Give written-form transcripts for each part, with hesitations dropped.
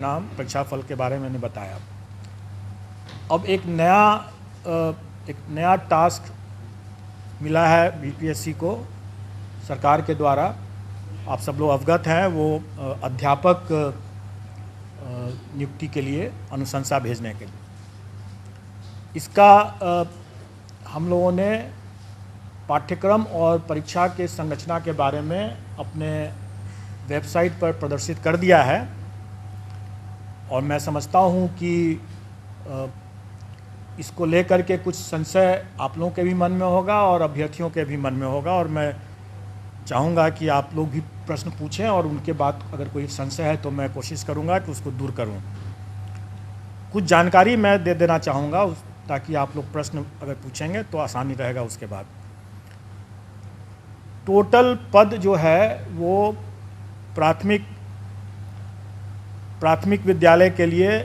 नाम परीक्षा फल के बारे में मैंने बताया। अब एक नया टास्क मिला है बीपीएससी को सरकार के द्वारा। आप सब लोग अवगत हैं, वो अध्यापक नियुक्ति के लिए अनुशंसा भेजने के लिए। इसका हम लोगों ने पाठ्यक्रम और परीक्षा के संरचना के बारे में अपने वेबसाइट पर प्रदर्शित कर दिया है और मैं समझता हूँ कि इसको लेकर के कुछ संशय आप लोगों के भी मन में होगा और अभ्यर्थियों के भी मन में होगा, और मैं चाहूँगा कि आप लोग भी प्रश्न पूछें और उनके बाद अगर कोई संशय है तो मैं कोशिश करूँगा कि उसको दूर करूँ। कुछ जानकारी मैं दे देना चाहूँगा ताकि आप लोग प्रश्न अगर पूछेंगे तो आसानी रहेगा। उसके बाद टोटल पद जो है वो प्राथमिक विद्यालय के लिए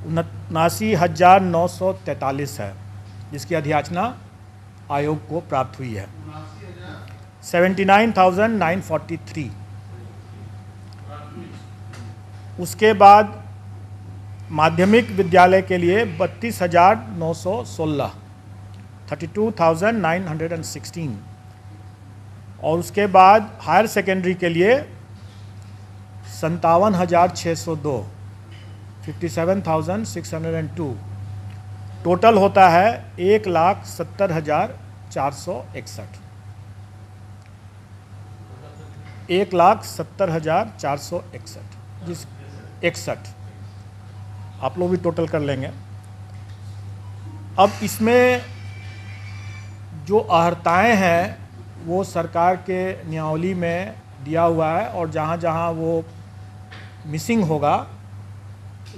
79,943 है, जिसकी अधियाचना आयोग को प्राप्त हुई है। 79,943। उसके बाद माध्यमिक विद्यालय के लिए 32,916, 32,916। और उसके बाद हायर सेकेंडरी के लिए 57,602, 57,602। टोटल होता है 1,70,461, 1,70,461, जिस 61 आप लोग भी टोटल कर लेंगे। अब इसमें जो अर्हताएँ हैं वो सरकार के नियमावली में दिया हुआ है, और जहाँ जहाँ वो मिसिंग होगा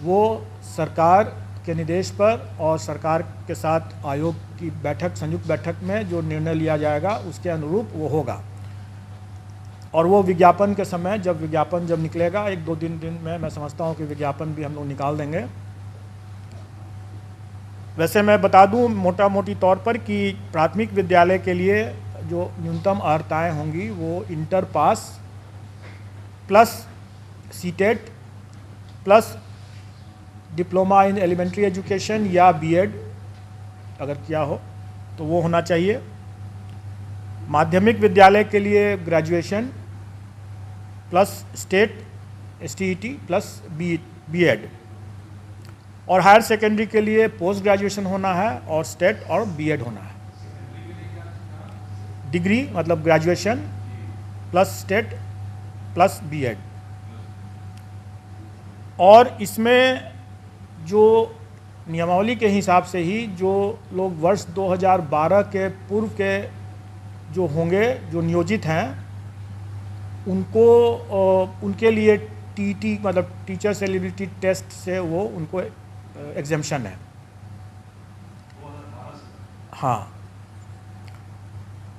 वो सरकार के निर्देश पर और सरकार के साथ आयोग की संयुक्त बैठक में जो निर्णय लिया जाएगा उसके अनुरूप वो होगा। और वो विज्ञापन के समय जब निकलेगा 1-2 दिन में मैं समझता हूँ कि विज्ञापन भी हम लोग निकाल देंगे। वैसे मैं बता दूँ मोटी तौर पर कि प्राथमिक विद्यालय के लिए जो न्यूनतम अर्हताएँ होंगी वो inter pass plus CTET plus diploma in elementary education या बीएड अगर किया हो तो वो होना चाहिए। माध्यमिक विद्यालय के लिए graduation plus state STET plus B Ed, और हायर सेकेंडरी के लिए पोस्ट ग्रेजुएशन होना है और स्टेट और बीएड होना है। डिग्री मतलब graduation plus state plus B Ed. और इसमें जो नियमावली के हिसाब से ही जो लोग वर्ष 2012 के पूर्व के जो होंगे, जो नियोजित हैं, उनके लिए टीटी मतलब टीचर्स एलिजिबिलिटी टेस्ट से वो उनको एग्जेम्पशन है। हाँ,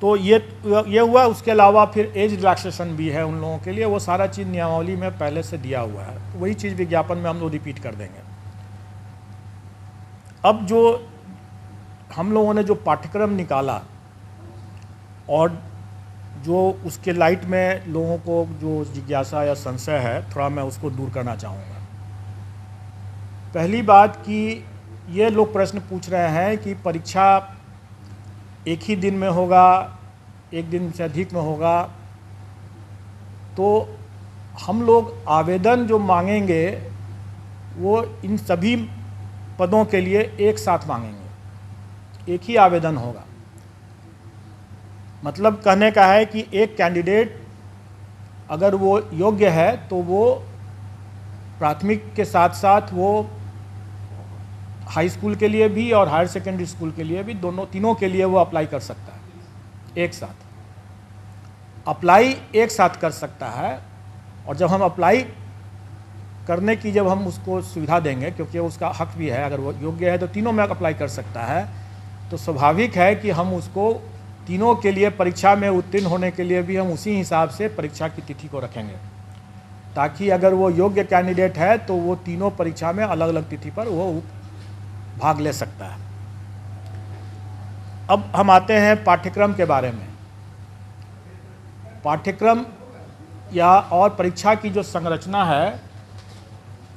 तो ये हुआ। उसके अलावा फिर एज रिलैक्सेशन भी है उन लोगों के लिए, वो सारा चीज़ नियमावली में पहले से दिया हुआ है। तो वही चीज़ विज्ञापन में हम लोग रिपीट कर देंगे। अब जो हम लोगों ने जो पाठ्यक्रम निकाला और जो उसके लाइट में लोगों को जो जिज्ञासा या संशय है, थोड़ा मैं उसको दूर करना चाहूँगा। पहली बात कि ये लोग प्रश्न पूछ रहे हैं कि परीक्षा एक ही दिन में होगा, एक दिन से अधिक में होगा, तो हम लोग आवेदन जो मांगेंगे वो इन सभी पदों के लिए एक साथ मांगेंगे, एक ही आवेदन होगा। मतलब कहने का है कि एक कैंडिडेट अगर वो योग्य है तो वो प्राथमिक के साथ साथ वो हाई स्कूल के लिए भी और हायर सेकेंडरी स्कूल के लिए भी, तीनों के लिए वो अप्लाई कर सकता है। एक साथ अप्लाई एक साथ कर सकता है। और जब हम अप्लाई करने की जब हम उसको सुविधा देंगे, क्योंकि उसका हक भी है, अगर वो योग्य है तो तीनों में अप्लाई कर सकता है, तो स्वाभाविक है कि हम उसको तीनों के लिए परीक्षा में उत्तीर्ण होने के लिए भी हम उसी हिसाब से परीक्षा की तिथि को रखेंगे, ताकि अगर वो योग्य कैंडिडेट है तो वो तीनों परीक्षा में अलग अलग तिथि पर वो भाग ले सकता है। अब हम आते हैं पाठ्यक्रम के बारे में। पाठ्यक्रम या और परीक्षा की जो संरचना है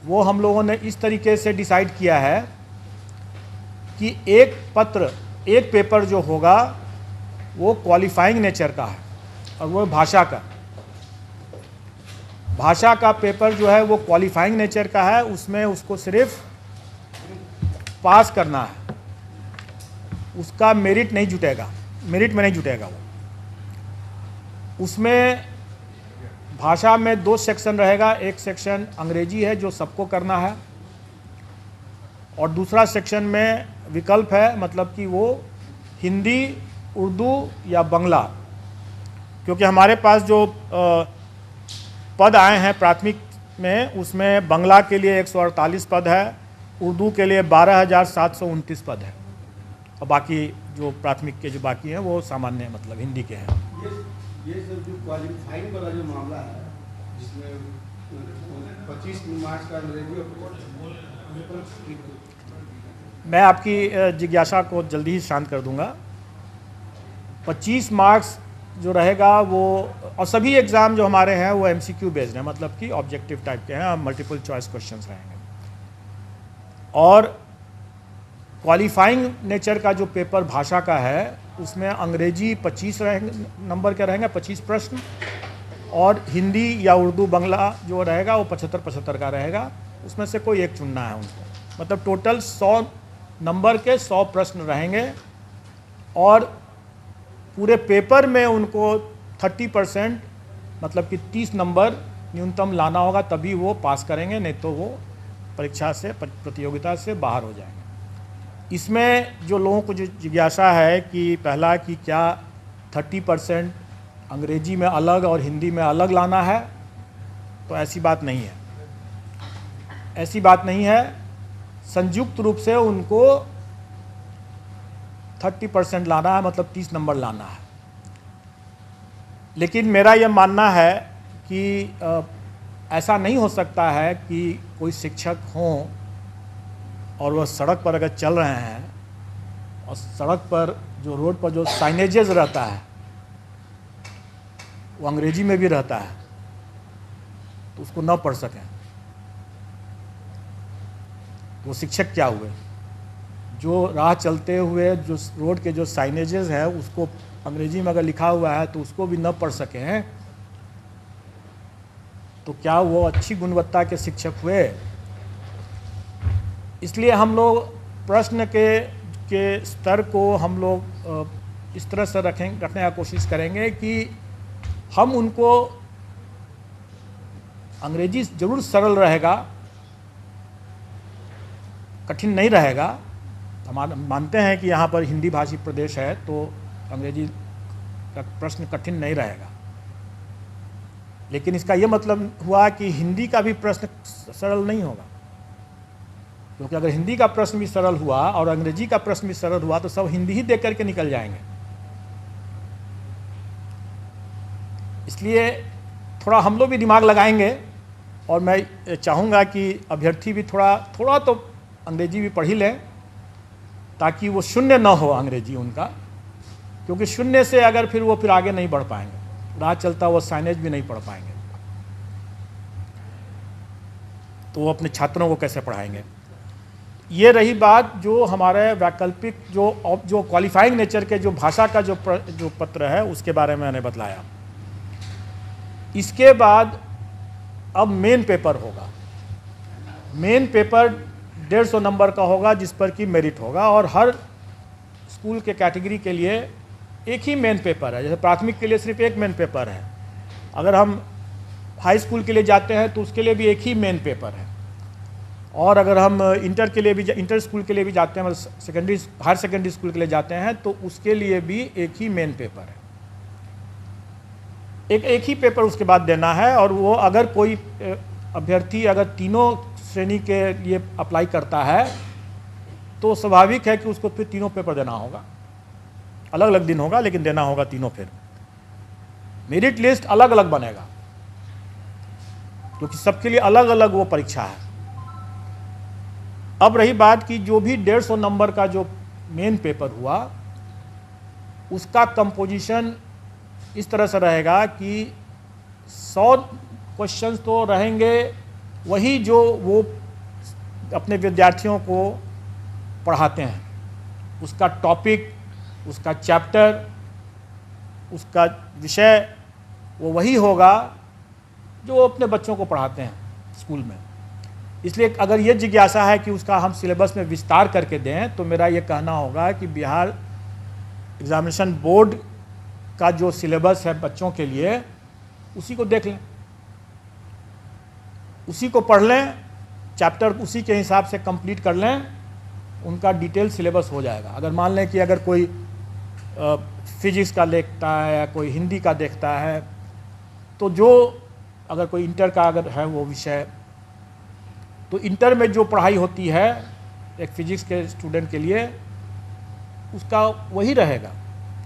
वो हम लोगों ने इस तरीके से डिसाइड किया है कि एक पेपर जो होगा वो क्वालिफाइंग नेचर का है और वो भाषा का पेपर जो है वो क्वालिफाइंग नेचर का है। उसमें उसको सिर्फ पास करना है, उसका मेरिट में नहीं जुटेगा वो। उसमें भाषा में 2 सेक्शन रहेगा, एक सेक्शन अंग्रेजी है जो सबको करना है और दूसरा सेक्शन में विकल्प है, मतलब कि वो हिंदी, उर्दू या बांग्ला। क्योंकि हमारे पास जो पद आए हैं प्राथमिक में, उसमें बांग्ला के लिए 148 पद है, उर्दू के लिए 12,729 पद है और बाकी जो प्राथमिक के जो बाकी हैं वो सामान्य मतलब हिंदी के हैं। ये सब जो क्वालिफाइंग वाला जो मामला है जिसमें 25 मार्क्स का अंग्रेजी और मैं आपकी जिज्ञासा को जल्दी ही शांत कर दूंगा। 25 मार्क्स जो रहेगा वो, और सभी एग्ज़ाम जो हमारे हैं वो MCQ बेस्ड हैं, मतलब कि ऑब्जेक्टिव टाइप के हैं, मल्टीपल चॉइस क्वेश्चंस रहेंगे। और क्वालिफाइंग नेचर का जो पेपर भाषा का है उसमें अंग्रेजी 25 नंबर के रहेंगे, 25 प्रश्न, और हिंदी या उर्दू बांग्ला जो रहेगा वो 75-75 का रहेगा। उसमें से कोई एक चुनना है उनको, मतलब टोटल 100 नंबर के 100 प्रश्न रहेंगे और पूरे पेपर में उनको 30% मतलब कि 30 नंबर न्यूनतम लाना होगा, तभी वो पास करेंगे, नहीं तो वो परीक्षा से, प्रतियोगिता से बाहर हो जाएंगे। इसमें जो लोगों को जो जिज्ञासा है कि पहला कि क्या 30% अंग्रेजी में अलग और हिंदी में अलग लाना है, तो ऐसी बात नहीं है। संयुक्त रूप से उनको 30% लाना है, मतलब 30 नंबर लाना है। लेकिन मेरा यह मानना है कि ऐसा नहीं हो सकता है कि कोई शिक्षक हों और वह सड़क पर अगर चल रहे हैं और सड़क पर जो रोड पर जो साइनेजेस रहता है वो अंग्रेजी में भी रहता है, तो उसको न पढ़ सकें, तो वो शिक्षक क्या हुए? जो राह चलते हुए जो रोड के जो साइनेजेस हैं उसको अंग्रेजी में अगर लिखा हुआ है तो उसको भी न पढ़ सकें, तो क्या वो अच्छी गुणवत्ता के शिक्षक हुए? इसलिए हम लोग प्रश्न के स्तर को हम लोग इस तरह से रखने का कोशिश करेंगे कि हम उनको, अंग्रेजी ज़रूर सरल रहेगा, कठिन नहीं रहेगा। हम मानते हैं कि यहाँ पर हिंदी भाषी प्रदेश है तो अंग्रेजी का प्रश्न कठिन नहीं रहेगा, लेकिन इसका ये मतलब हुआ कि हिंदी का भी प्रश्न सरल नहीं होगा, क्योंकि अगर हिंदी का प्रश्न भी सरल हुआ और अंग्रेजी का प्रश्न भी सरल हुआ तो सब हिंदी ही देख करके निकल जाएंगे। इसलिए थोड़ा हम लोग भी दिमाग लगाएंगे और मैं चाहूँगा कि अभ्यर्थी भी थोड़ा तो अंग्रेजी भी पढ़ ही लें, ताकि वो शून्य न हो अंग्रेजी उनका, क्योंकि शून्य से अगर फिर वो आगे नहीं बढ़ पाएंगे, राह चलता वो साइनेज भी नहीं पढ़ पाएंगे, तो वो अपने छात्रों को कैसे पढ़ाएंगे। ये रही बात जो हमारे वैकल्पिक जो क्वालिफाइंग नेचर के जो भाषा का जो पत्र है उसके बारे में मैंने बतलाया। इसके बाद अब मेन पेपर होगा। मेन पेपर 150 नंबर का होगा जिस पर कि मेरिट होगा, और हर स्कूल के कैटेगरी के लिए एक ही मेन पेपर है। जैसे प्राथमिक के लिए सिर्फ एक मेन पेपर है, अगर हम हाई स्कूल के लिए जाते हैं तो उसके लिए भी एक ही मेन पेपर है, और अगर हम इंटर स्कूल के लिए भी जाते हैं, मतलब हायर सेकेंडरी स्कूल के लिए जाते हैं तो उसके लिए भी एक ही मेन पेपर है। एक ही पेपर उसके बाद देना है, और वो अगर कोई अभ्यर्थी अगर तीनों श्रेणी के लिए अप्लाई करता है तो स्वाभाविक है कि उसको फिर तीनों पेपर देना होगा। अलग अलग दिन होगा लेकिन देना होगा तीनों। फिर मेरिट लिस्ट अलग अलग बनेगा, क्योंकि सबके लिए अलग अलग वो परीक्षा है। अब रही बात कि जो भी 150 नंबर का जो मेन पेपर हुआ उसका कंपोजिशन इस तरह से रहेगा कि 100 क्वेश्चंस तो रहेंगे वही जो वो अपने विद्यार्थियों को पढ़ाते हैं, उसका टॉपिक, उसका चैप्टर, उसका विषय वो वही होगा जो वो अपने बच्चों को पढ़ाते हैं स्कूल में। इसलिए अगर ये जिज्ञासा है कि उसका हम सिलेबस में विस्तार करके दें, तो मेरा ये कहना होगा कि बिहार एग्जामिनेशन बोर्ड का जो सिलेबस है बच्चों के लिए, उसी को देख लें, उसी को पढ़ लें, चैप्टर उसी के हिसाब से कंप्लीट कर लें, उनका डिटेल सिलेबस हो जाएगा। अगर मान लें कि अगर कोई फिजिक्स का देखता है या कोई हिंदी का देखता है, तो जो अगर कोई इंटर का अगर है वो विषय, तो इंटर में जो पढ़ाई होती है एक फिजिक्स के स्टूडेंट के लिए, उसका वही रहेगा,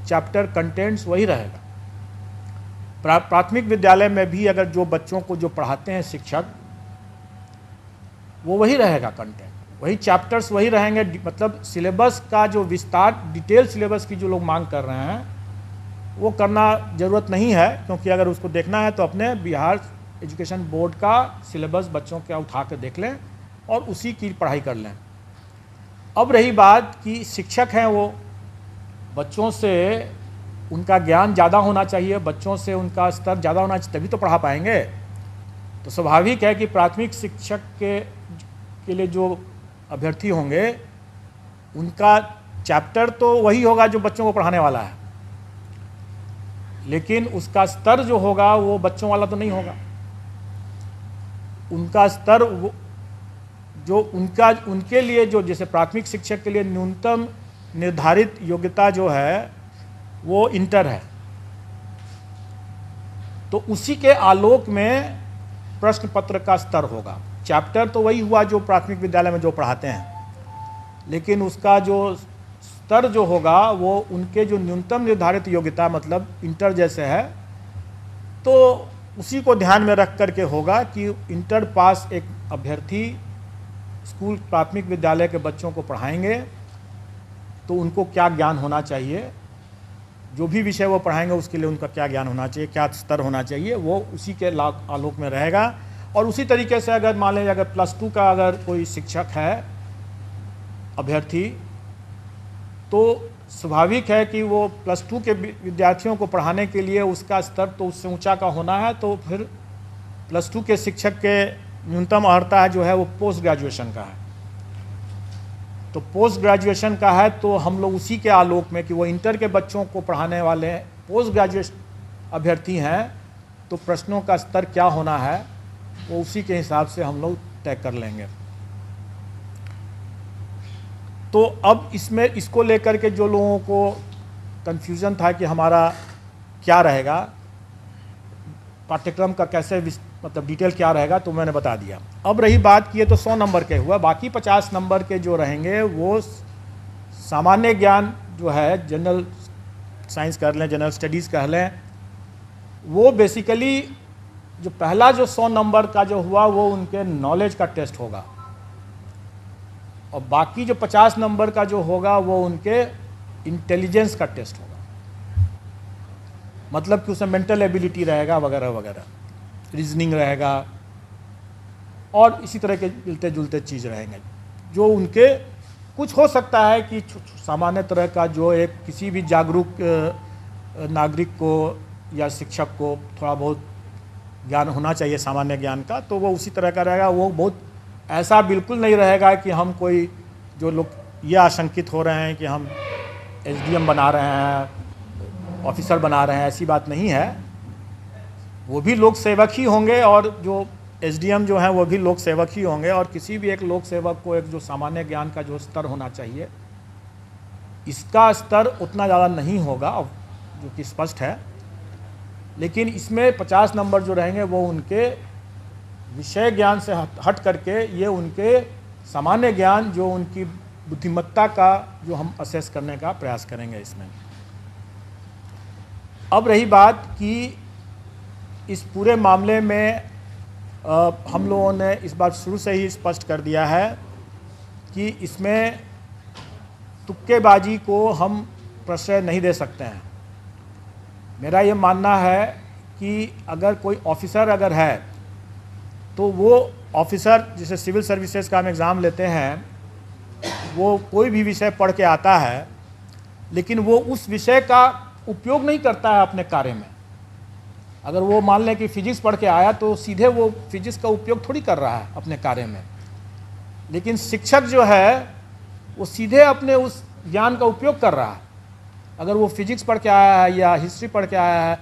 चैप्टर कंटेंट्स वही रहेगा। प्राथमिक विद्यालय में भी अगर जो बच्चों को जो पढ़ाते हैं शिक्षक, वो वही रहेगा कंटेंट, वही चैप्टर्स वही रहेंगे। मतलब सिलेबस का जो विस्तार, डिटेल सिलेबस की जो लोग मांग कर रहे हैं, वो करना ज़रूरत नहीं है, क्योंकि अगर उसको देखना है तो अपने बिहार एजुकेशन बोर्ड का सिलेबस बच्चों का उठा कर देख लें और उसी की पढ़ाई कर लें। अब रही बात कि शिक्षक हैं, वो बच्चों से उनका ज्ञान ज़्यादा होना चाहिए, बच्चों से उनका स्तर ज़्यादा होना चाहिए, तभी तो पढ़ा पाएंगे। तो स्वाभाविक है कि प्राथमिक शिक्षक के लिए जो अभ्यर्थी होंगे, उनका चैप्टर तो वही होगा जो बच्चों को पढ़ाने वाला है, लेकिन उसका स्तर जो होगा वो बच्चों वाला तो नहीं होगा। उनका स्तर वो जो उनके लिए जो, जैसे प्राथमिक शिक्षक के लिए न्यूनतम निर्धारित योग्यता जो है वो इंटर है, तो उसी के आलोक में प्रश्न पत्र का स्तर होगा। चैप्टर तो वही हुआ जो प्राथमिक विद्यालय में जो पढ़ाते हैं, लेकिन उसका जो स्तर जो होगा वो उनके जो न्यूनतम निर्धारित योग्यता, मतलब इंटर जैसे है, तो उसी को ध्यान में रख करके होगा कि इंटर पास एक अभ्यर्थी स्कूल प्राथमिक विद्यालय के बच्चों को पढ़ाएंगे तो उनको क्या ज्ञान होना चाहिए, जो भी विषय वो पढ़ाएंगे उसके लिए उनका क्या ज्ञान होना चाहिए, क्या स्तर होना चाहिए, वो उसी के आलोक में रहेगा। और उसी तरीके से अगर मान लीजिए अगर +2 का अगर कोई शिक्षक है अभ्यर्थी, तो स्वाभाविक है कि वो +2 के विद्यार्थियों को पढ़ाने के लिए उसका स्तर तो उससे ऊंचा का होना है, तो फिर +2 के शिक्षक के न्यूनतम अर्हता है जो है वो पोस्ट ग्रेजुएशन का है। तो पोस्ट ग्रेजुएशन का है तो हम लोग उसी के आलोक में कि वो इंटर के बच्चों को पढ़ाने वाले पोस्ट ग्रेजुएट अभ्यर्थी हैं, तो प्रश्नों का स्तर क्या होना है वो उसी के हिसाब से हम लोग तय कर लेंगे। तो अब इसमें इसको लेकर के जो लोगों को कन्फ्यूज़न था कि हमारा क्या रहेगा, पाठ्यक्रम का कैसे मतलब डिटेल क्या रहेगा, तो मैंने बता दिया। अब रही बात कि ये तो 100 नंबर के हुआ, बाकी 50 नंबर के जो रहेंगे वो सामान्य ज्ञान जो है, जनरल साइंस कर लें, जनरल स्टडीज़ कर लें, वो बेसिकली जो पहला जो 100 नंबर का जो हुआ वो उनके नॉलेज का टेस्ट होगा, और बाकी जो 50 नंबर का जो होगा वो उनके इंटेलिजेंस का टेस्ट होगा। मतलब कि उसमें मेंटल एबिलिटी रहेगा वगैरह वगैरह, रीजनिंग रहेगा और इसी तरह के मिलते जुलते चीज़ रहेंगे, जो उनके कुछ हो सकता है कि सामान्य तरह का जो एक किसी भी जागरूक नागरिक को या शिक्षक को थोड़ा बहुत ज्ञान होना चाहिए सामान्य ज्ञान का, तो वो उसी तरह का रहेगा। वो बहुत ऐसा बिल्कुल नहीं रहेगा कि हम कोई, जो लोग ये आशंकित हो रहे हैं कि हम SDM बना रहे हैं, ऑफिसर बना रहे हैं, ऐसी बात नहीं है। वो भी लोक सेवक ही होंगे और जो SDM जो हैं वो भी लोक सेवक ही होंगे, और किसी भी एक लोक सेवक को एक जो सामान्य ज्ञान का जो स्तर होना चाहिए, इसका स्तर उतना ज़्यादा नहीं होगा, जो कि स्पष्ट है। लेकिन इसमें 50 नंबर जो रहेंगे वो उनके विषय ज्ञान से हट करके ये उनके सामान्य ज्ञान, जो उनकी बुद्धिमत्ता का जो हम असेस करने का प्रयास करेंगे इसमें। अब रही बात कि इस पूरे मामले में हम लोगों ने इस बात शुरू से ही स्पष्ट कर दिया है कि इसमें तुक्केबाजी को हम प्रश्रय नहीं दे सकते हैं। मेरा ये मानना है कि अगर कोई ऑफिसर अगर है तो वो ऑफिसर जिसे सिविल सर्विसेज का हम एग्ज़ाम लेते हैं, वो कोई भी विषय पढ़ के आता है, लेकिन वो उस विषय का उपयोग नहीं करता है अपने कार्य में। अगर वो मान लें कि फिजिक्स पढ़ के आया तो सीधे वो फिजिक्स का उपयोग थोड़ी कर रहा है अपने कार्य में, लेकिन शिक्षक जो है वो सीधे अपने उस ज्ञान का उपयोग कर रहा है। अगर वो फिजिक्स पढ़ के आया है या हिस्ट्री पढ़ के आया है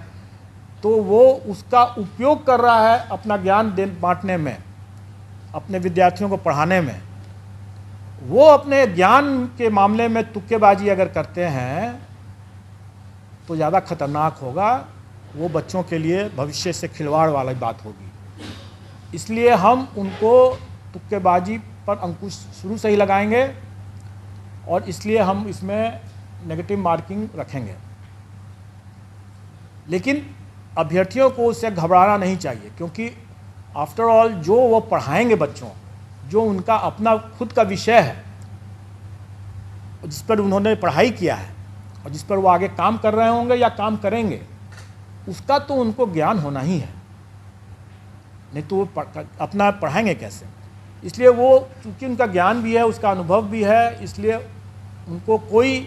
तो वो उसका उपयोग कर रहा है अपना ज्ञान बांटने में, अपने विद्यार्थियों को पढ़ाने में। वो अपने ज्ञान के मामले में तुक्केबाजी अगर करते हैं तो ज़्यादा खतरनाक होगा, वो बच्चों के लिए भविष्य से खिलवाड़ वाली बात होगी। इसलिए हम उनको तुक्केबाजी पर अंकुश शुरू से ही लगाएंगे और इसलिए हम इसमें नेगेटिव मार्किंग रखेंगे। लेकिन अभ्यर्थियों को उससे घबराना नहीं चाहिए, क्योंकि आफ्टर ऑल जो वो पढ़ाएंगे बच्चों, जो उनका अपना खुद का विषय है, जिस पर उन्होंने पढ़ाई किया है और जिस पर वो आगे काम कर रहे होंगे या काम करेंगे, उसका तो उनको ज्ञान होना ही है, नहीं तो वो अपना पढ़ाएंगे कैसे। इसलिए वो चूँकि उनका ज्ञान भी है, उसका अनुभव भी है, इसलिए उनको कोई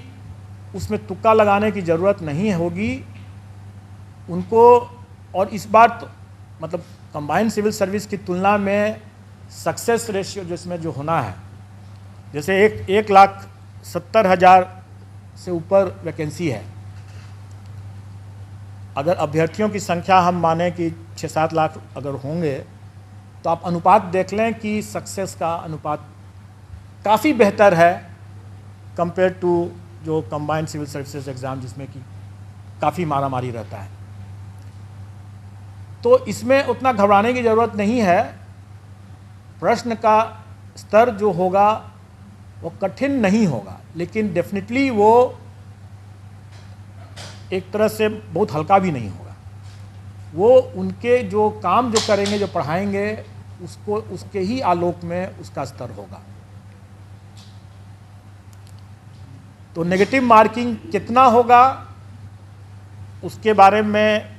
उसमें तुक्का लगाने की ज़रूरत नहीं होगी उनको। और इस बार तो मतलब कंबाइंड सिविल सर्विस की तुलना में सक्सेस रेशियो जिसमें जो होना है, जैसे 1,70,000 से ऊपर वैकेंसी है, अगर अभ्यर्थियों की संख्या हम माने कि 6-7 लाख अगर होंगे तो आप अनुपात देख लें कि सक्सेस का अनुपात काफ़ी बेहतर है कंपेयर टू जो कंबाइंड सिविल सर्विसेज एग्ज़ाम जिसमें कि काफ़ी मारामारी रहता है। तो इसमें उतना घबराने की ज़रूरत नहीं है। प्रश्न का स्तर जो होगा वो कठिन नहीं होगा, लेकिन डेफिनेटली वो एक तरह से बहुत हल्का भी नहीं होगा। वो उनके जो काम जो करेंगे, जो पढ़ाएंगे, उसको उसके ही आलोक में उसका स्तर होगा। तो नेगेटिव मार्किंग कितना होगा उसके बारे में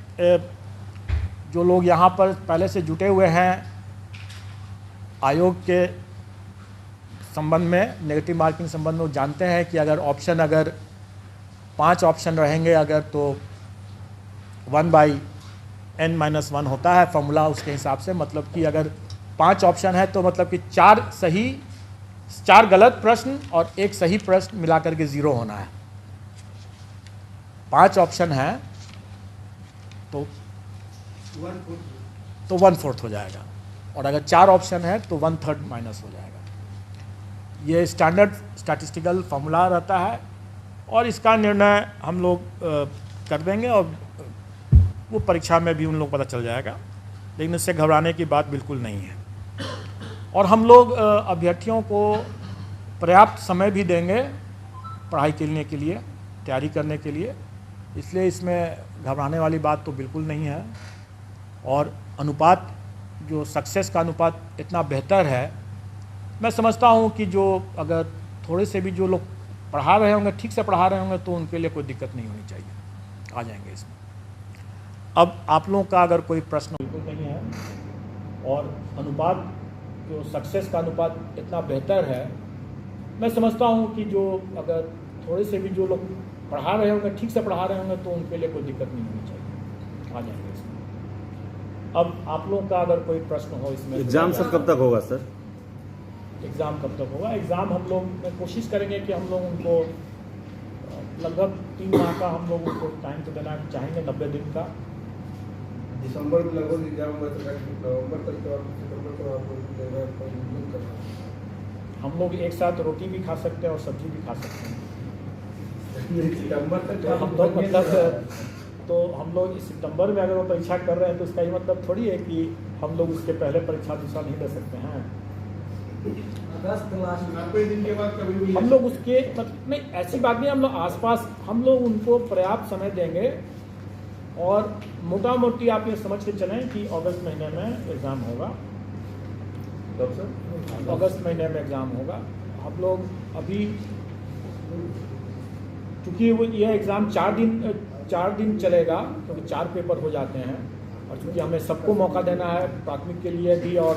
जो लोग यहाँ पर पहले से जुटे हुए हैं आयोग के संबंध में, नेगेटिव मार्किंग संबंध में, जानते हैं कि अगर 5 ऑप्शन रहेंगे अगर, तो 1/n-1 होता है फॉर्मूला उसके हिसाब से। मतलब कि अगर 5 ऑप्शन है तो मतलब कि 4 गलत प्रश्न और 1 सही प्रश्न मिलाकर के 0 होना है। 5 ऑप्शन है तो 1/4 हो जाएगा, और अगर 4 ऑप्शन है तो 1/3 माइनस हो जाएगा। ये स्टैंडर्ड स्टैटिस्टिकल फॉर्मूला रहता है और इसका निर्णय हम लोग कर देंगे और वो परीक्षा में भी उन लोग पता चल जाएगा, लेकिन इससे घबराने की बात बिल्कुल नहीं है। और हम लोग अभ्यर्थियों को पर्याप्त समय भी देंगे पढ़ाई करने के लिए, तैयारी करने के लिए, इसलिए इसमें घबराने वाली बात तो बिल्कुल नहीं है। और अनुपात जो सक्सेस का अनुपात इतना बेहतर है, मैं समझता हूँ कि जो अगर थोड़े से भी जो लोग पढ़ा रहे होंगे, ठीक से पढ़ा रहे होंगे, तो उनके लिए कोई दिक्कत नहीं होनी चाहिए, आ जाएंगे इसमें। अब आप लोगों का अगर कोई प्रश्न बिल्कुल नहीं है, और अनुपात जो सक्सेस का अनुपात इतना बेहतर है, मैं समझता हूँ कि जो अगर थोड़े से भी जो लोग पढ़ा रहे होंगे, ठीक से पढ़ा रहे होंगे, तो उनके लिए कोई दिक्कत नहीं होनी चाहिए, आ जाएंगे इसमें। अब आप लोगों का अगर कोई प्रश्न हो इसमें। एग्जाम सर कब तक होगा सर? एग्ज़ाम कब तक होगा? एग्ज़ाम हम लोग कोशिश करेंगे कि हम लोग उनको लगभग 3 माह का हम लोग उनको टाइम तो देना चाहेंगे, 90 दिन का। दिसंबर में लगभग एग्जाम हुआ था, नवंबर तक तो सितंबर तो आपको करना। हम लोग एक साथ रोटी भी खा सकते हैं और सब्जी भी खा सकते हैं। सितंबर तक तो हम लोग मतलब तो हम लोग इस सितंबर में अगर वो परीक्षा कर रहे हैं तो इसका ये मतलब थोड़ी है कि हम लोग उसके पहले परीक्षा दूसरा नहीं दे सकते हैं। अगस्त लास्ट 90 दिन के बाद कभी भी हम लोग उसके मतलब नहीं, ऐसी बात नहीं, हम लोग आसपास हम लोग उनको पर्याप्त समय देंगे। और मोटा मोटी आप ये समझ के चलें कि अगस्त महीने में एग्ज़ाम होगा। कब सर? अगस्त महीने में एग्ज़ाम होगा। हम लोग अभी चूँकि वो यह एग्ज़ाम 4 दिन चलेगा, क्योंकि 4 पेपर हो जाते हैं, और चूँकि हमें सबको मौका देना है, प्राथमिक के लिए भी और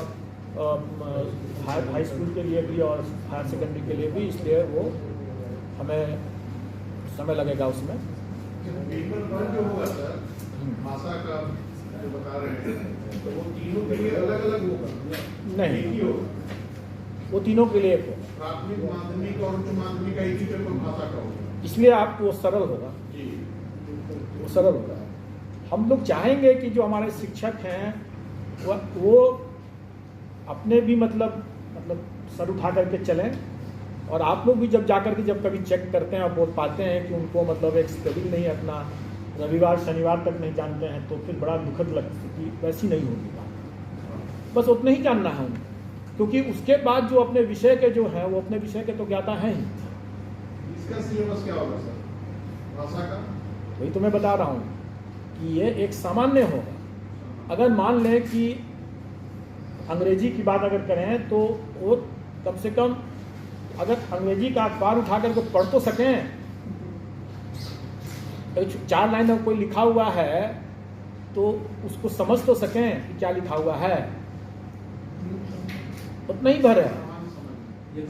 हाई स्कूल के लिए भी और हायर सेकेंडरी के लिए भी, इसलिए वो हमें समय लगेगा उसमें। पेपर वन जो होगा सर, भाषा का जो बता रहे हैं, तो वो तीनों के लिए अलग अलग होगा? नहीं, एक ही होगा? वो तीनों के लिए एक होगा। प्राथमिक, माध्यमिक और उच्च माध्यमिक का एक ही पेपर भाषा का होगा, इसलिए आपको वो सरल होगा जी। वो सरल होगा। हम लोग चाहेंगे कि जो हमारे शिक्षक हैं वो अपने भी मतलब सर उठा करके चलें, और आप लोग भी जब जाकर के जब कभी चेक करते हैं और बोल पाते हैं कि उनको मतलब एक स्पेलिंग नहीं अपना रविवार शनिवार तक नहीं जानते हैं, तो फिर बड़ा दुखद लगता है कि वैसी नहीं होगी बात। बस उतना ही जानना है उनको, क्योंकि उसके बाद जो अपने विषय के जो हैं वो अपने विषय के तो ज्ञाता हैं ही। इसका सिलेबस क्या होगा सर, भाषा का? वही तो मैं बता रहा हूँ कि ये एक सामान्य होगा। अगर मान लें कि अंग्रेजी की बात अगर करें तो वो कम से कम अगर अंग्रेजी का अखबार उठा करके पढ़ तो सकें, 4 लाइन में कोई लिखा हुआ है तो उसको समझ तो सकें कि क्या लिखा हुआ है, उतना ही भर है,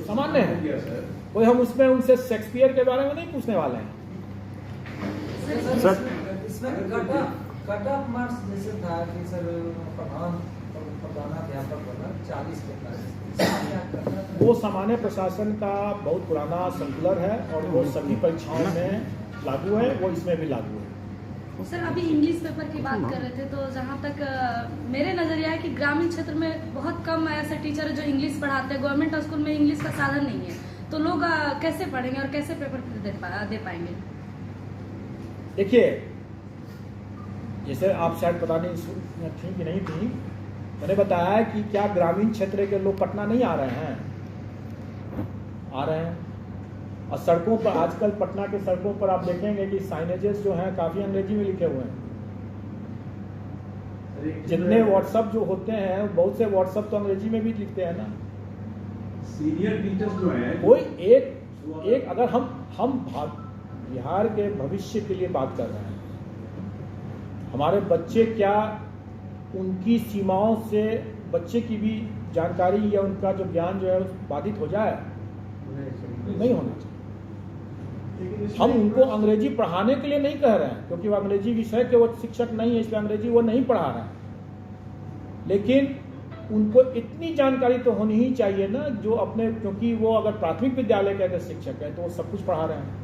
सामान्य है। कोई हम उसमें उनसे शेक्सपियर के बारे में नहीं पूछने वाले हैं। सर इसमें कट ऑफ मार्क्स जैसे था कि सर प्रधानाध्यापक बना 40 के, वो सामान्य प्रशासन का बहुत पुराना सर्कुलर है और वो सभी परीक्षाओं में लागू है, वो इसमें भी लागू है। सर अभी इंग्लिश पेपर की बात कर रहे थे, तो जहाँ तक मेरे नज़रिया है कि ग्रामीण क्षेत्र में बहुत कम ऐसे टीचर है जो इंग्लिश पढ़ाते हैं। गवर्नमेंट स्कूल में इंग्लिश का साधन नहीं है, तो लोग कैसे पढ़ेंगे और कैसे पेपर दे पाएंगे? देखिए, जैसे आप शायद पता नहीं थी कि नहीं थी, मैंने बताया कि क्या ग्रामीण क्षेत्र के लोग पटना नहीं आ रहे हैं? आ रहे हैं। और सड़कों पर आजकल पटना के सड़कों पर आप देखेंगे कि साइनेजेस जो हैं काफ़ी अंग्रेजी में लिखे हुए हैं। जितने व्हाट्सअप जो होते हैं, बहुत से व्हाट्सअप तो अंग्रेजी में भी लिखते हैं ना। सीनियर टीचर्स जो हैं, कोई एक अगर हम बिहार के भविष्य के लिए बात कर रहे हैं, हमारे बच्चे क्या उनकी सीमाओं से बच्चे की भी जानकारी या उनका जो ज्ञान जो है बाधित हो जाए? नहीं होना चाहिए। हम उनको अंग्रेजी पढ़ाने के लिए नहीं कह रहे हैं, क्योंकि वो अंग्रेजी विषय के वो शिक्षक नहीं है, इसलिए अंग्रेजी वो नहीं पढ़ा रहे हैं। लेकिन उनको इतनी जानकारी तो होनी ही चाहिए ना, जो अपने, क्योंकि वो अगर प्राथमिक विद्यालय के अगर शिक्षक है तो वो सब कुछ पढ़ा रहे हैं।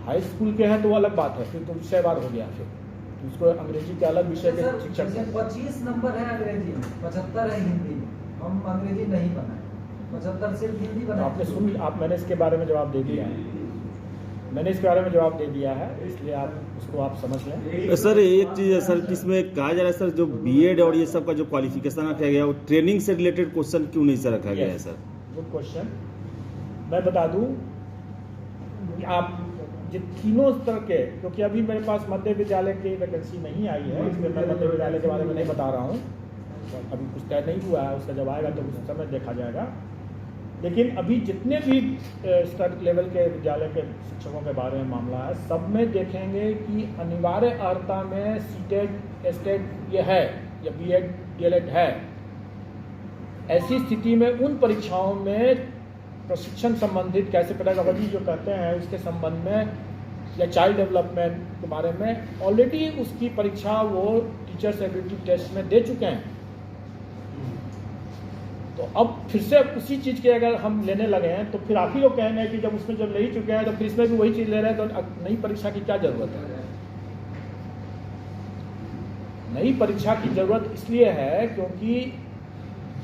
हाई स्कूल के हैं तो वो अलग बात है, फिर तो विषयवार हो गया, फिर उसको अंग्रेजी के अलग विषय के शिक्षक। 25 नंबर है अंग्रेजी में, 75 है हिंदी में। हम अंग्रेजी नहीं बनाए, 75 सिर्फ हिंदी बनाए। आपने सुन, मैंने इसके बारे में जवाब दे दिया है, मैंने इसके बारे में जवाब दे दिया है, इसलिए आप उसको आप समझ लें। सर एक चीज़ है सर, इसमें कहा जा रहा है सर, जो बीएड और ये सब का जो क्वालिफिकेशन रखा गया वो ट्रेनिंग से रिलेटेड क्वेश्चन क्यों नहीं सर रखा गया है सर? Good question. मैं बता दूं, आप तीनों स्तर के, क्योंकि अभी मेरे पास मध्य विद्यालय की वैकेंसी नहीं आई है, इसलिए मैं मध्य विद्यालय के बारे में नहीं बता रहा हूँ, अभी कुछ तय नहीं हुआ है, उसका जब आएगा तो उस समय देखा जाएगा। लेकिन अभी जितने भी स्तर लेवल के विद्यालय के शिक्षकों के बारे में मामला है, सब में देखेंगे कि अनिवार्य अर्हता में सीटेट एस्टेट ये है या बीएड डीएलएड है। ऐसी स्थिति में उन परीक्षाओं में प्रशिक्षण संबंधित कैसे पेडागोजी जो कहते हैं उसके संबंध में या चाइल्ड डेवलपमेंट के बारे में ऑलरेडी उसकी परीक्षा वो टीचर्स एबिलिटी टेस्ट में दे चुके हैं। तो अब फिर से उसी चीज़ के अगर हम लेने लगे हैं तो फिर आप ही लोग कहेंगे कि जब उसमें जब ले ही चुके हैं तो फिर इसमें भी वही चीज़ ले रहे हैं, तो नई परीक्षा की क्या ज़रूरत है? नई परीक्षा की ज़रूरत इसलिए है क्योंकि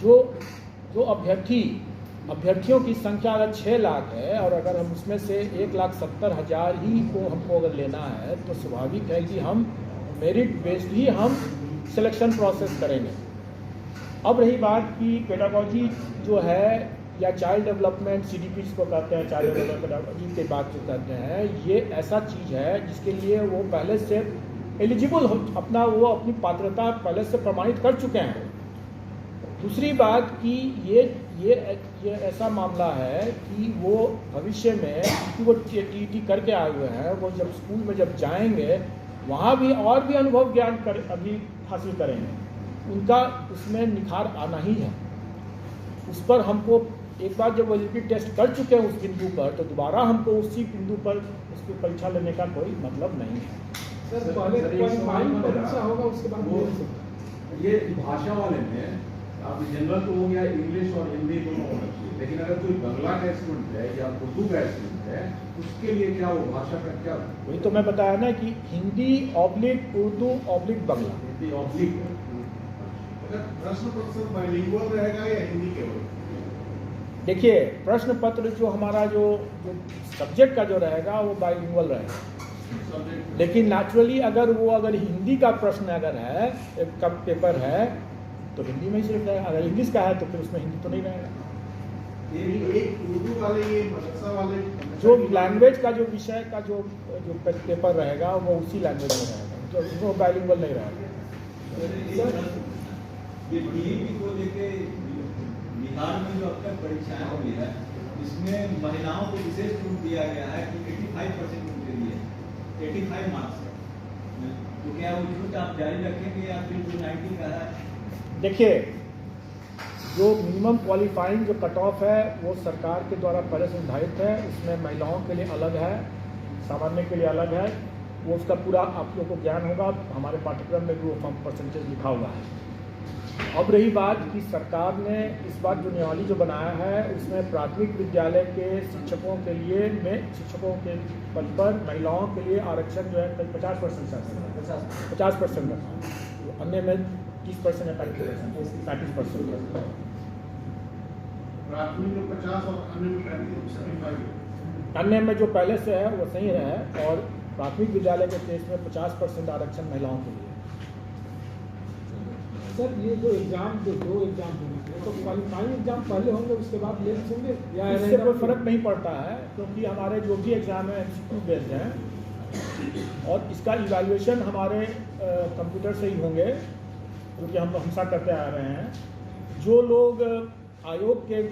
जो अभ्यर्थियों की संख्या अगर 6 लाख है और अगर हम उसमें से 1,70,000 ही को हमको अगर लेना है तो स्वाभाविक है कि हम मेरिट बेस्ड ही हम सिलेक्शन प्रोसेस करेंगे। अब रही बात कि पेडागोजी जो है या चाइल्ड डेवलपमेंट सीडीपी जिसको कहते हैं, चाइल्ड डेवलपमेंट पेडागोजी की बात जो कहते हैं, ये ऐसा चीज़ है जिसके लिए वो पहले से एलिजिबल हो, वो अपनी पात्रता पहले से प्रमाणित कर चुके हैं। दूसरी बात कि ये ऐसा मामला है कि वो भविष्य में कि वो टीटी करके आए हुए हैं, वो जब स्कूल में जब जाएंगे वहाँ भी और भी अनुभव ज्ञान अभी हासिल करेंगे, उनका उसमें निखार आना ही है। उस पर हमको एक बार जब एलिजिबिलिटी टेस्ट कर चुके हैं उस बिंदु पर, तो दोबारा हमको उसी बिंदु पर उसकी परीक्षा लेने का कोई मतलब नहीं है। सर पहले क्वालिफाइंग परीक्षा होगा, उसके बाद वो ये भाषा वाले में आप जनरल तो हो गया, इंग्लिश और हिंदी दोनों होना चाहिए, लेकिन अगर कोई बंगला का स्टूडेंट है या उर्दू का स्टूडेंट है, उसके लिए क्या वो भाषा का क्या? वही तो मैं बताया ना कि हिंदी ऑब्लिक उर्दू ऑब्लिक बंगला। हिंदी ऑब्लिक प्रश्न पत्र बाइलिंगुअल रहेगा या हिंदी केवल? देखिए, प्रश्न पत्र जो हमारा जो सब्जेक्ट का जो रहेगा वो बाइलिंगुअल रहेगा, लेकिन नेचुरली अगर हिंदी का प्रश्न अगर है, एक का पेपर है, तो हिंदी में ही सिर्फ रहेगा। अगर इंग्लिश का है तो फिर उसमें हिंदी तो नहीं रहेगा। एक उर्दू वाले, ये मदरसा वाले, जो लैंग्वेज का जो विषय का जो पेपर रहेगा वो उसी लैंग्वेज में रहेगा, जो बाइलिंगुअल नहीं रहेगा। ये डीईपी को लेके बिहार में जो अब तक परीक्षाएं हुई है, इसमें महिलाओं को विशेष छूट दिया गया है कि 85% उनके लिए 85 मार्क्स है, तो क्या वो छूट आप जारी रखेंगे या फिर जो 90 का है? देखिए, जो मिनिमम क्वालिफाइंग जो कट ऑफ है वो सरकार के द्वारा पहले से निर्धारित है। उसमें महिलाओं के लिए अलग है, सामान्य के लिए अलग है। वो उसका पूरा आप लोगों को ज्ञान होगा, हमारे पाठ्यक्रम में भी वो फॉर्म परसेंटेज लिखा हुआ है। अब रही बात कि सरकार ने इस बार जो नियमावली जो बनाया है उसमें प्राथमिक विद्यालय के शिक्षकों के लिए शिक्षकों के पद पर महिलाओं के लिए आरक्षण जो है 50% है, 50% है, अन्य में 30% है, 35%। प्राथमिक में 50 और अन्य में 35। अन्य में जो पहले से है वो सही है, और प्राथमिक विद्यालय के केस में 50% आरक्षण महिलाओं के लिए। सर ये जो एग्जाम जो 2 एग्जाम होंगे तो क्वालिफाइंग एग्जाम पहले होंगे उसके बाद मेंस होंगे या इससे कोई फर्क नहीं पड़ता है, क्योंकि हमारे जो भी एग्जाम है MCQ बेस्ड हैं और इसका इवैल्यूएशन हमारे कंप्यूटर से ही होंगे, क्योंकि हम हमेशा करते आ रहे हैं। जो लोग आयोग के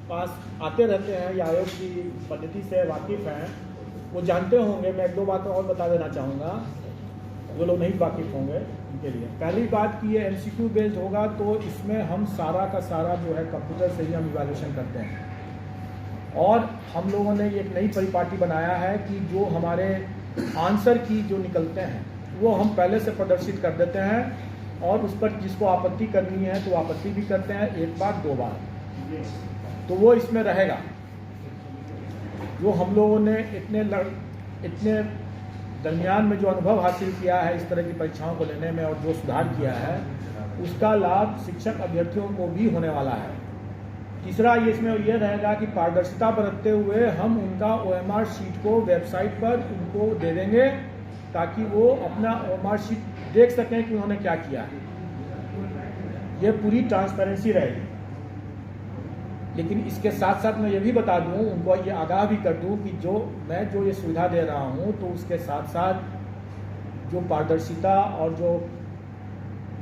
पास आते रहते हैं या आयोग की पद्धति से वाकिफ़ हैं वो जानते होंगे। मैं 1-2 बातें और बता देना चाहूँगा, जो लोग नहीं वाकिफ़ होंगे उनके लिए। पहली बात कि ये MCQ बेस्ड होगा तो इसमें हम सारा का सारा जो है कंप्यूटर से ही हम इवैल्यूएशन करते हैं, और हम लोगों ने एक नई परिपाटी बनाया है कि जो हमारे आंसर की जो निकलते हैं वो हम पहले से प्रदर्शित कर देते हैं, और उस पर जिसको आपत्ति करनी है तो आपत्ति भी करते हैं 1 बार 2 बार, तो वो इसमें रहेगा। जो हम लोगों ने इतने दरमियान में जो अनुभव हासिल किया है इस तरह की परीक्षाओं को लेने में और जो सुधार किया है उसका लाभ शिक्षक अभ्यर्थियों को भी होने वाला है। तीसरा ये इसमें ये रहेगा कि पारदर्शिता बरतते हुए हम उनका OMR शीट को वेबसाइट पर उनको दे देंगे ताकि वो अपना OMR शीट देख सकें कि उन्होंने क्या किया है। ये पूरी ट्रांसपेरेंसी रहेगी। लेकिन इसके साथ साथ मैं ये भी बता दूं, उनको ये आगाह भी कर दूं कि मैं जो ये सुविधा दे रहा हूं तो उसके साथ साथ जो पारदर्शिता और जो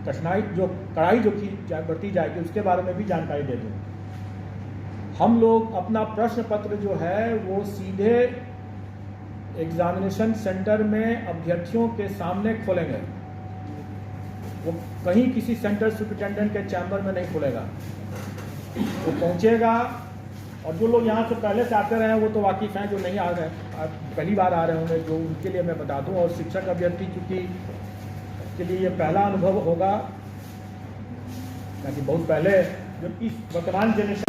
कड़ाई जो की बढ़ती जाएगी उसके बारे में भी जानकारी दे दूं। हम लोग अपना प्रश्न पत्र जो है वो सीधे एग्जामिनेशन सेंटर में अभ्यर्थियों के सामने खोलेंगे, वो कहीं किसी सेंटर सुपरिटेंडेंट के चैम्बर में नहीं खुलेगा। वो पहुंचेगा, और जो लोग यहाँ से पहले से आते रहे हैं वो तो वाकिफ़ हैं, जो नहीं आ रहे पहली बार आ रहे होंगे, जो उनके लिए मैं बता दूं। और शिक्षक अभ्यर्थी चूँकि के लिए ये पहला अनुभव होगा, ताकि बहुत पहले जो इस वर्तमान जनरेशन